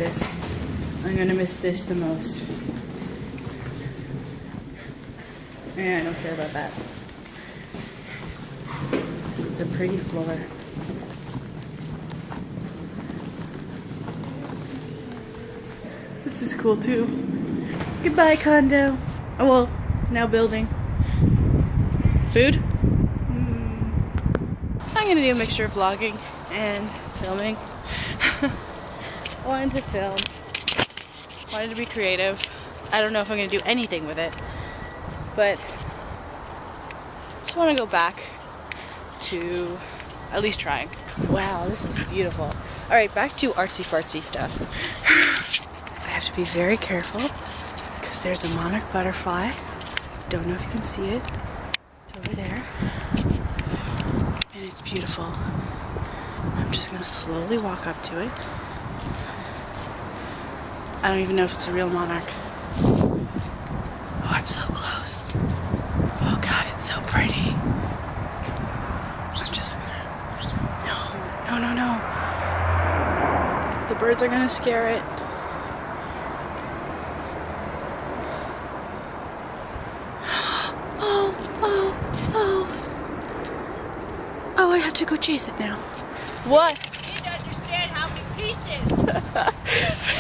this. I'm gonna miss this the most. And I don't care about that. The pretty floor. This is cool too. Goodbye, condo. Oh well, now building. Food? I'm gonna do a mixture of vlogging and filming. Wanted to film. Wanted to be creative. I don't know if I'm gonna do anything with it, but just want to go back to at least trying. Wow, this is beautiful. All right, back to artsy fartsy stuff. I have to be very careful because there's a monarch butterfly. Don't know if you can see it. It's over there. And it's beautiful. I'm just gonna slowly walk up to it. I don't even know if it's a real monarch. Oh, I'm so close. Oh God, it's so pretty. I'm just gonna... No. The birds are gonna scare it. Oh, I have to go chase it now. What? You didn't understand how many pieces.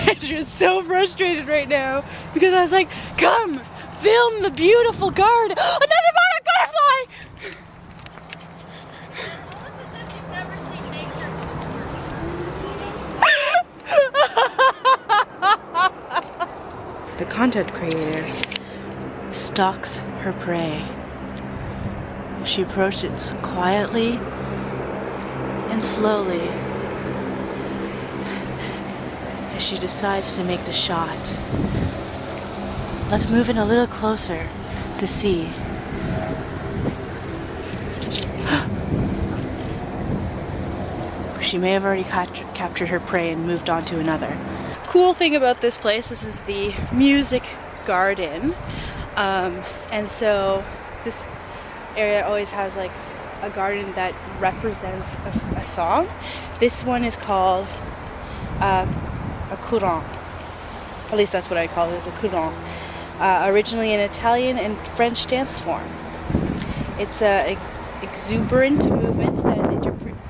Andrea's so frustrated right now because I was like, come, film the beautiful garden. Another monarch butterfly! You've never seen nature before. The content creator stalks her prey. She approaches quietly and slowly as she decides to make the shot. Let's move in a little closer to see. She may have already captured her prey and moved on to another. Cool thing about this place, this is the music garden. And so this area always has like a garden that represents a song. This one is called a courant. At least that's what I call it, is a courant. Originally in Italian and French dance form. It's an exuberant movement that is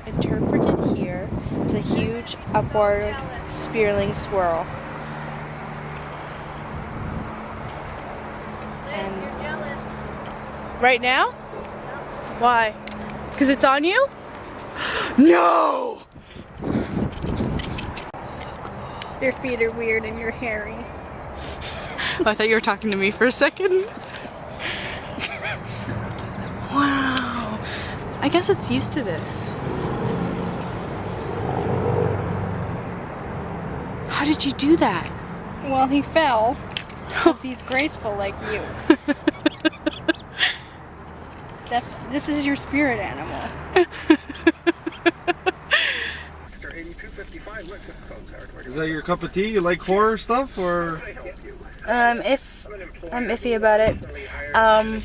interpreted here as a huge upward spiraling swirl. You're jealous. Right now? Why? Because it's on you? No! So cool. Your feet are weird and you're hairy. Oh, I thought you were talking to me for a second. Wow. I guess it's used to this. How did you do that? Well, he fell because he's graceful like you. This is your spirit animal. Is that your cup of tea? You like horror stuff, or? If I'm iffy about it. I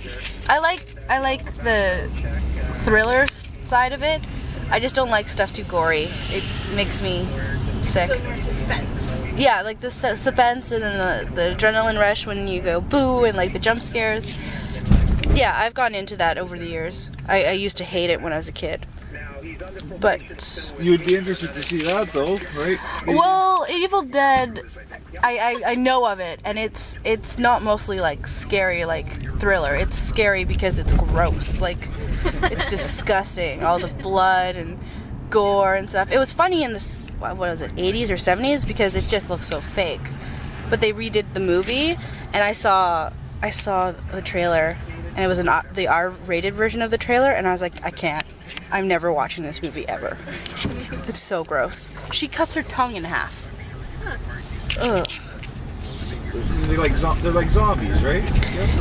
like the thriller side of it. I just don't like stuff too gory. It makes me sick. So more suspense. Yeah, like the suspense and then the adrenaline rush when you go boo and like the jump scares. Yeah, I've gone into that over the years. I used to hate it when I was a kid. But You'd be interested to see that, though, right? well, Evil Dead, I know of it, and it's not mostly like scary like thriller. It's scary because it's gross. Like it's disgusting. All the blood and gore and stuff. It was funny in the what was it, 80s or 70s because it just looked so fake. But they redid the movie, and I saw the trailer, and it was the R-rated version of the trailer, and I was like, I can't. I'm never watching this movie ever. It's so gross. She cuts her tongue in half. Ugh. They're like zombies, right?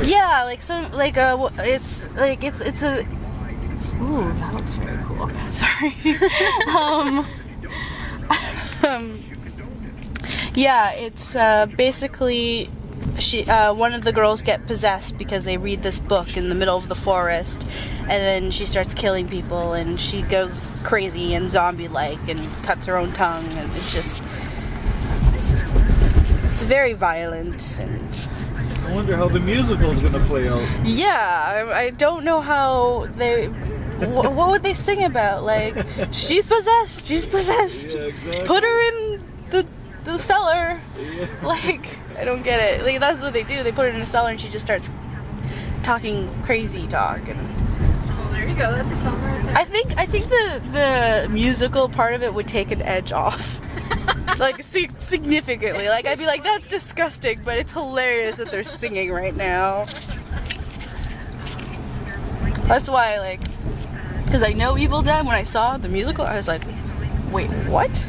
Yeah, like it's a. Ooh, that looks very cool. Sorry. Yeah, it's basically one of the girls get possessed because they read this book in the middle of the forest, and then she starts killing people, and she goes crazy and zombie-like and cuts her own tongue, and it's just It's very violent, and I wonder how the musical is gonna play out. yeah, I don't know how they. What would they sing about? Like, she's possessed. She's possessed. Yeah, exactly. Put her in the cellar. Yeah. Like, I don't get it. Like, that's what they do. They put her in a cellar, and she just starts talking crazy talk. And Oh, there you go. That's a song right there. I think the musical part of it would take an edge off. Like, significantly. Like, I'd be like, that's disgusting, but it's hilarious that they're singing right now. That's why, like, because I know Evil Dead, when I saw the musical, I was like, wait, what?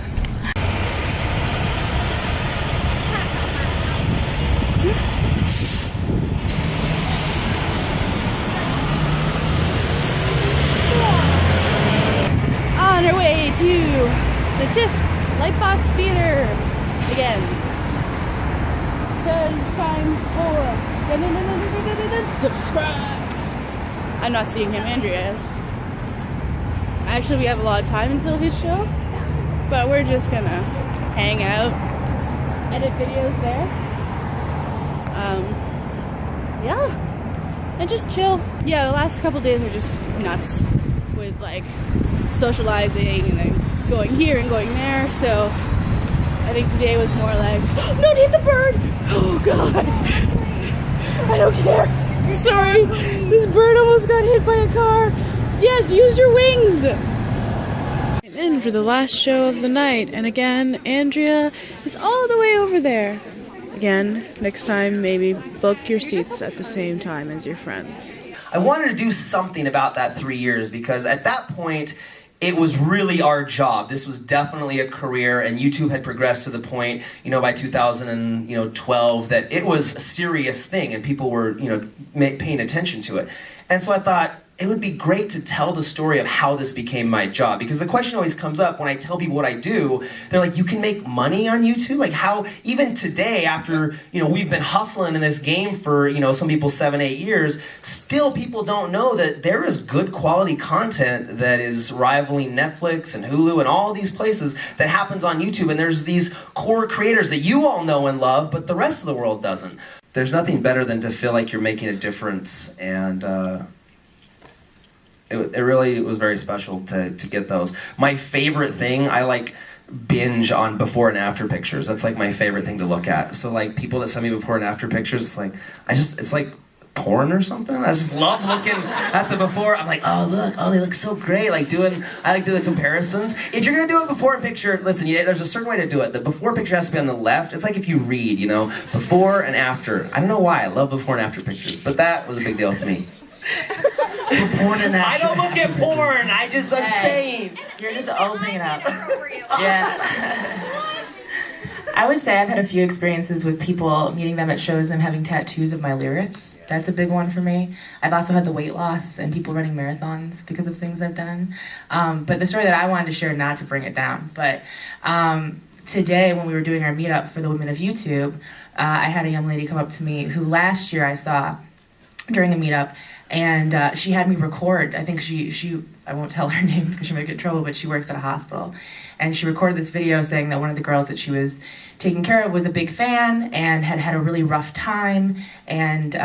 On our way to the TIFF Lightbox Theater again. Because it's time for subscribe. I'm not seeing him, Andrea is. Actually, we have a lot of time until his show, but we're just gonna hang out, edit videos there. Yeah, and just chill. Yeah, the last couple days are just nuts with like socializing and then going here and going there. So I think today was more like, oh, don't hit the bird! Oh God, I don't care. Sorry, this bird almost got hit by a car. Yes, use your wings! I'm in for the last show of the night, and again, Andrea is all the way over there. Again, next time, maybe book your seats at the same time as your friends. I wanted to do something about that 3 years because at that point, it was really our job. This was definitely a career, and YouTube had progressed to the point, you know, by 2012 that it was a serious thing, and people were, you know, paying attention to it. And so I thought it would be great to tell the story of how this became my job, because the question always comes up when I tell people what I do. They're like, you can make money on YouTube? Like, how, even today, after, you know, we've been hustling in this game for, you know, some people 7-8 years, still people don't know that there is good quality content that is rivaling Netflix and Hulu and all these places that happens on YouTube, and there's these core creators that you all know and love, but the rest of the world doesn't. There's nothing better than to feel like you're making a difference, and it really was very special to get those. My favorite thing, I like binge on before and after pictures. That's like my favorite thing to look at. So like people that send me before and after pictures, it's like, it's like porn or something. I just love looking at the before. I'm like, oh look, oh they look so great. Like I like doing the comparisons. If you're gonna do a before and picture, listen, there's a certain way to do it. The before picture has to be on the left. It's like if you read, you know, before and after. I don't know why, I love before and after pictures, but that was a big deal to me. Porn and I don't look at porn, I'm saying. You're just opening it up. Yeah. I would say I've had a few experiences with people, meeting them at shows and them having tattoos of my lyrics. That's a big one for me. I've also had the weight loss and people running marathons because of things I've done. But the story that I wanted to share, not to bring it down, but today when we were doing our meetup for the Women of YouTube, I had a young lady come up to me who last year I saw during a meetup, and she had me record. I think she I won't tell her name because she might get in trouble, but she works at a hospital. And she recorded this video saying that one of the girls that she was taking care of was a big fan and had had a really rough time, and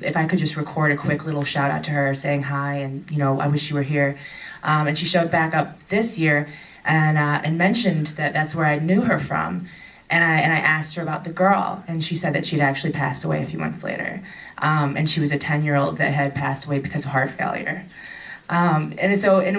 if I could just record a quick little shout out to her saying hi and, you know, I wish you were here. And she showed back up this year and mentioned that that's where I knew her from. And I asked her about the girl, and she said that she'd actually passed away a few months later. And she was a 10-year-old that had passed away because of heart failure. And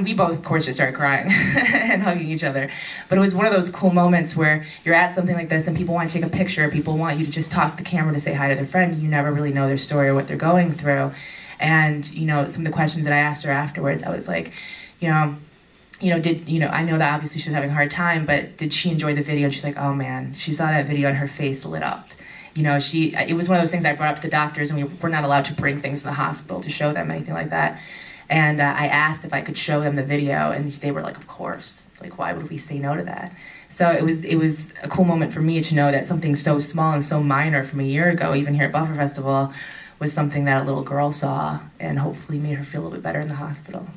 we both, of course, just started crying and hugging each other. But it was one of those cool moments where you're at something like this and people want to take a picture, people want you to just talk to the camera to say hi to their friend. You never really know their story or what they're going through. And, you know, some of the questions that I asked her afterwards, I was like, I know that obviously she was having a hard time, but did she enjoy the video? And she's like, oh man, she saw that video and her face lit up. You know, it was one of those things I brought up to the doctors, and we're not allowed to bring things to the hospital to show them, anything like that. And I asked if I could show them the video, and they were like, of course. Like, why would we say no to that? So it was a cool moment for me to know that something so small and so minor from a year ago, even here at Buffer Festival, was something that a little girl saw and hopefully made her feel a little bit better in the hospital.